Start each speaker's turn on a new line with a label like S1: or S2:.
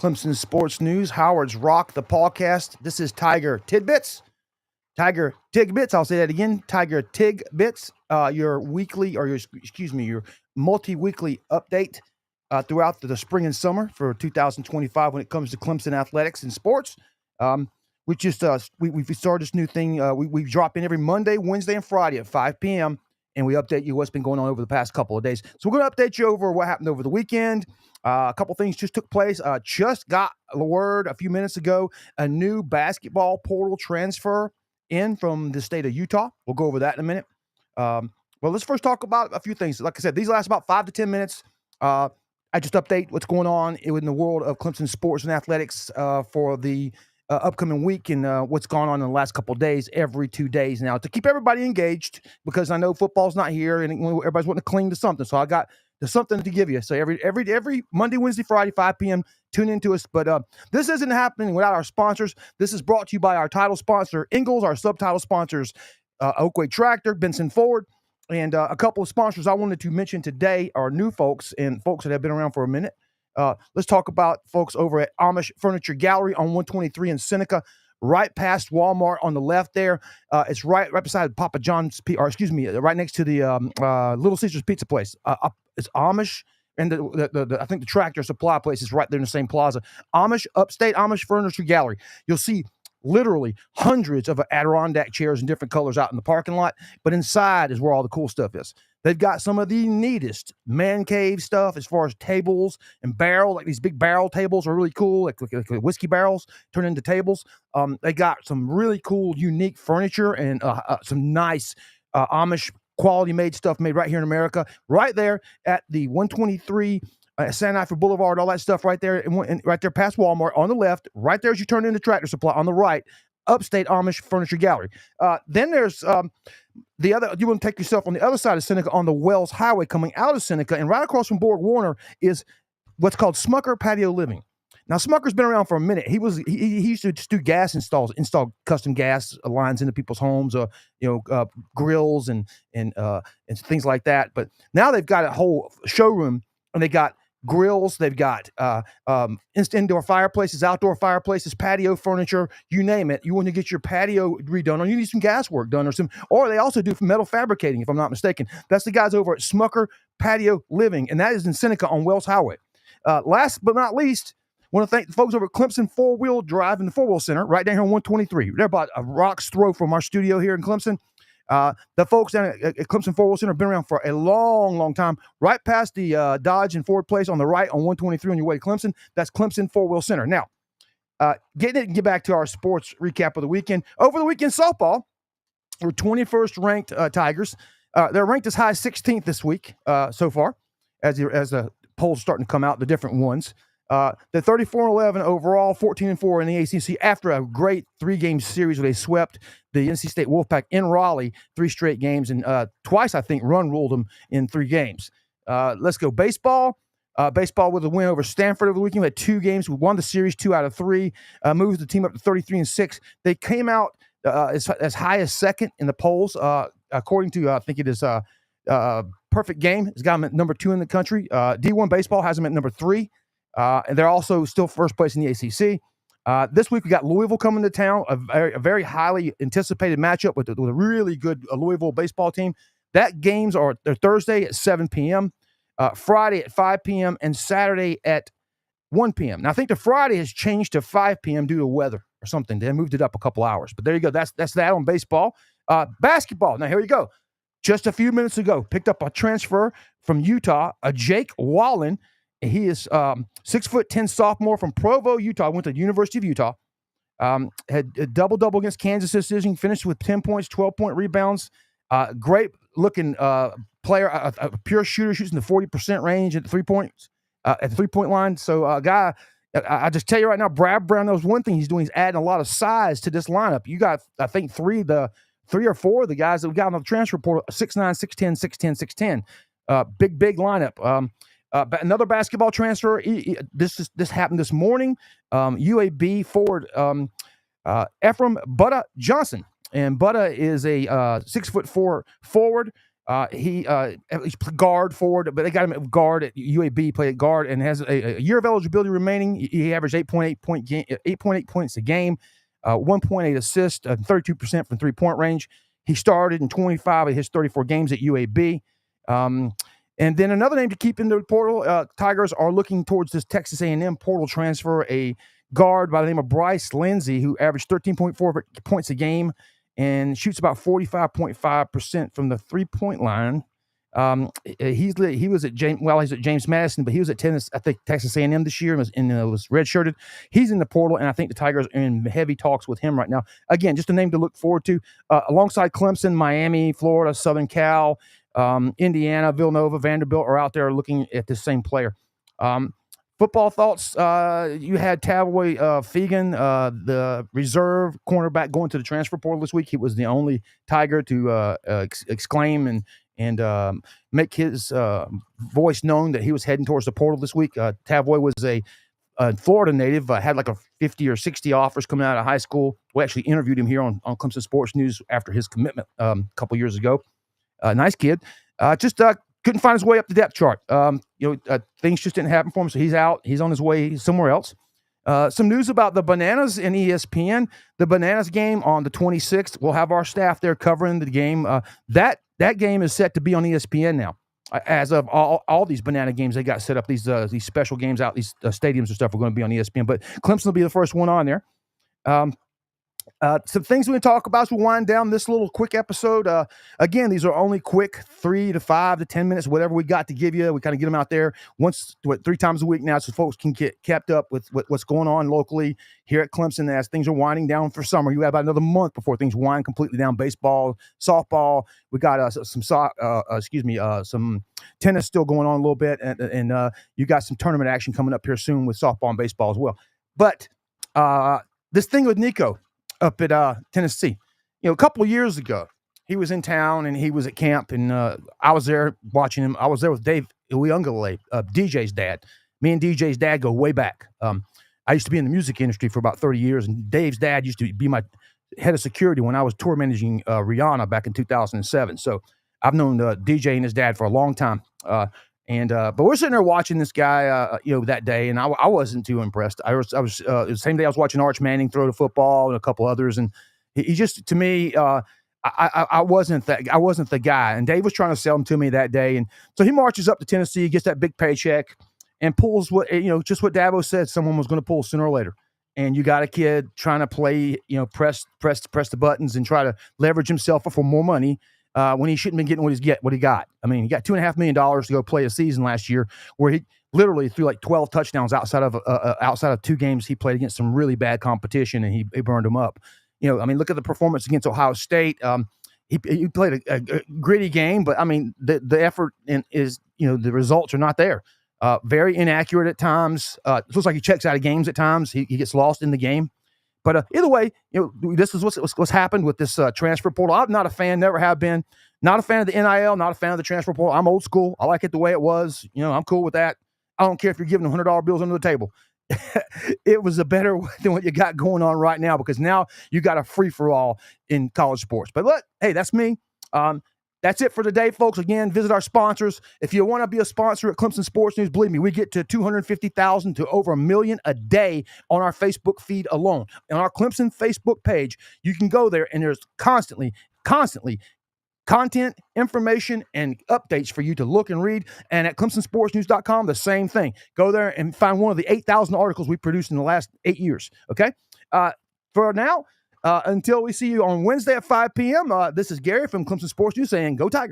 S1: Clemson Sports News, Howard's Rock, the Pawcast. This is Tiger Tidbits. Tiger Tigbits, I'll say that again. Tiger Tigbits, your weekly, or your multi-weekly update throughout the spring and summer for 2025 when it comes to Clemson athletics and sports. We started this new thing. We drop in every Monday, Wednesday, and Friday at 5 p.m., and we update you what's been going on over the past couple of days. So we're going to update you over what happened over the weekend. A couple things just took place. Just got the word a few minutes ago, a new basketball portal transfer in from the state of Utah. We'll go over that in a minute. Well, let's first talk about a few things. Like I said, these last about 5 to 10 minutes. I just update what's going on in the world of Clemson sports and athletics for the upcoming week and what's gone on in the last couple of days, every 2 days now, to keep everybody engaged, because I know football's not here and everybody's wanting to cling to something. So I got there's something to give you. So every Monday, Wednesday, Friday, 5 p.m., tune into us. But this isn't happening without our sponsors. This is brought to you by our title sponsor, Ingalls, our subtitle sponsors, Oakway Tractor, Benson Ford, and a couple of sponsors I wanted to mention today are new folks and folks that have been around for a minute. Let's talk about folks over at Amish Furniture Gallery on 123 in Seneca, right past Walmart on the left there. It's right beside Papa John's, right next to the Little Caesars Pizza place. It's Amish, and I think the Tractor Supply place is right there in the same plaza. Upstate Amish Furniture Gallery. You'll see literally hundreds of Adirondack chairs in different colors out in the parking lot, but inside is where all the cool stuff is. They've got some of the neatest man cave stuff as far as tables and barrel, like these big barrel tables are really cool, like whiskey barrels turn into tables. They got some really cool, unique furniture and some nice Amish quality made stuff made right here in America, right there at the 123 San Ifer Boulevard, all that stuff right there, and right there past Walmart on the left, right there as you turn into Tractor Supply on the right, Upstate Amish Furniture Gallery. Then there's the other, you want to take yourself on the other side of Seneca on the Wells Highway coming out of Seneca, and right across from Borg Warner is what's called Smucker Patio Living. Now, Smucker's been around for a minute. He used to just do gas installs, install custom gas lines into people's homes, grills and things like that. But now they've got a whole showroom, and they got grills, they've got indoor fireplaces, outdoor fireplaces, patio furniture, you name it. You want to get your patio redone, or you need some gas work done, or they also do metal fabricating, if I'm not mistaken. That's the guys over at Smucker Patio Living, and that is in Seneca on Wells Highway. Last but not least, I want to thank the folks over at Clemson Four-Wheel Drive and the Four-Wheel Center right down here on 123. They're about a rock's throw from our studio here in Clemson. The folks down at Clemson Four-Wheel Center have been around for a long, long time. Right past the Dodge and Ford place on the right on 123 on your way to Clemson. That's Clemson Four-Wheel Center. Now, get back to our sports recap of the weekend. Over the weekend, softball, we're 21st ranked Tigers. They're ranked as high as 16th this week so far, as the polls starting to come out, the different ones. They're 34-11 overall, 14-4 in the ACC after a great 3-game series where they swept the NC State Wolfpack in Raleigh 3 straight games, and twice, I think, ruled them in 3 games. Let's go baseball. Baseball with a win over Stanford over the weekend. We had 2 games. We won the series 2 out of 3, moves the team up to 33-6. They came out as high as second in the polls, according to, I think it is Perfect Game. It's got them at number 2 in the country. D1 Baseball has them at number 3. And they're also still first place in the ACC. This week we got Louisville coming to town, a very highly anticipated matchup with a really good Louisville baseball team. They're Thursday at 7 p.m., Friday at 5 p.m., and Saturday at 1 p.m. Now, I think the Friday has changed to 5 p.m. due to weather or something. They moved it up a couple hours. But there you go. That's that on baseball. Basketball. Now, here you go. Just a few minutes ago, picked up a transfer from Utah, Jake Wallen. He is 6'10" sophomore from Provo, Utah. Went to the University of Utah. Had a double-double against Kansas this season. Finished with 10 points, 12-point rebounds. Great-looking player, a pure shooter, shoots in the 40% range at the 3 points at the 3-point line. So, guy, I just tell you right now, Brad Brown knows one thing he's doing. He's adding a lot of size to this lineup. You got, I think, 3 or 4 of the guys that we got on the transfer portal, 6'9", 6'10", 6'10". Big lineup. But another basketball transfer. This happened this morning. UAB forward Ephraim Butta Johnson, and Butta is a 6'4" forward. He's guard forward, but they got him at guard at UAB. Played at guard and has a year of eligibility remaining. He averaged 8.8 points a game, 1.8 assists, 32% from 3-point range. He started in 25 of his 34 games at UAB. And then another name to keep in the portal, Tigers are looking towards this Texas A&M portal transfer, a guard by the name of Bryce Lindsey, who averaged 13.4 points a game and shoots about 45.5% from the 3-point line. He was at he's at James Madison, but he was at Texas A&M this year and was redshirted. He's in the portal, and I think the Tigers are in heavy talks with him right now. Again, just a name to look forward to. Alongside Clemson, Miami, Florida, Southern Cal, Indiana, Villanova, Vanderbilt are out there looking at the same player. Football thoughts, you had Tavoy Fegan, the reserve cornerback, going to the transfer portal this week. He was the only Tiger to exclaim and make his voice known that he was heading towards the portal this week. Tavoy was a Florida native, had like a 50 or 60 offers coming out of high school. We actually interviewed him here on Clemson Sports News after his commitment a couple years ago. Nice kid. Just couldn't find his way up the depth chart. Things just didn't happen for him, so he's out. He's on his way somewhere else. Some news about the Bananas and ESPN. The Bananas game on the 26th. We'll have our staff there covering the game. That game is set to be on ESPN now. As of all these Banana games, they got set up. These special games out, these stadiums and stuff are going to be on ESPN. But Clemson will be the first one on there. Some things we can talk about as we wind down this little quick episode. Again, these are only quick 3 to 5 to 10 minutes, whatever we got to give you. We kind of get them out there 3 times a week now, so folks can get kept up with what's going on locally here at Clemson as things are winding down for summer. You have about another month before things wind completely down. Baseball, softball. We got some tennis still going on a little bit, and you got some tournament action coming up here soon with softball and baseball as well. But this thing with Nico up at Tennessee. A couple of years ago, he was in town and he was at camp, and I was there watching him. I was there with Dave Uyunglele, DJ's dad. Me and DJ's dad go way back. I used to be in the music industry for about 30 years, and Dave's dad used to be my head of security when I was tour managing Rihanna back in 2007. So I've known DJ and his dad for a long time. But we're sitting there watching this guy, that day, and I wasn't too impressed. It was the same day I was watching Arch Manning throw the football and a couple others, and he just, to me, I wasn't the guy. And Dave was trying to sell him to me that day, and so he marches up to Tennessee, gets that big paycheck, and pulls just what Dabo said someone was going to pull sooner or later. And you got a kid trying to play, press the buttons and try to leverage himself for more money. When he shouldn't have been getting what he got. I mean, he got $2.5 million to go play a season last year where he literally threw like 12 touchdowns outside of 2 games he played against some really bad competition, and he burned them up. Look at the performance against Ohio State. He played a gritty game, but I mean, the effort is, the results are not there. Very inaccurate at times. It looks like he checks out of games at times. He gets lost in the game. But either way, this is what's happened with this transfer portal. I'm not a fan, never have been. Not a fan of the NIL, not a fan of the transfer portal. I'm old school. I like it the way it was. I'm cool with that. I don't care if you're giving them $100 bills under the table. It was a better way than what you got going on right now, because now you got a free-for-all in college sports. But look, hey, that's me. That's it for today, folks. Again, visit our sponsors. If you want to be a sponsor at Clemson Sports News, believe me, we get to 250,000 to over 1 million a day on our Facebook feed alone. On our Clemson Facebook page, you can go there, and there's constantly content, information, and updates for you to look and read. And at ClemsonSportsNews.com, the same thing. Go there and find one of the 8,000 articles we produced in the last 8 years, okay? For now, until we see you on Wednesday at 5 p.m., this is Gary from Clemson Sports News saying, Go Tigers.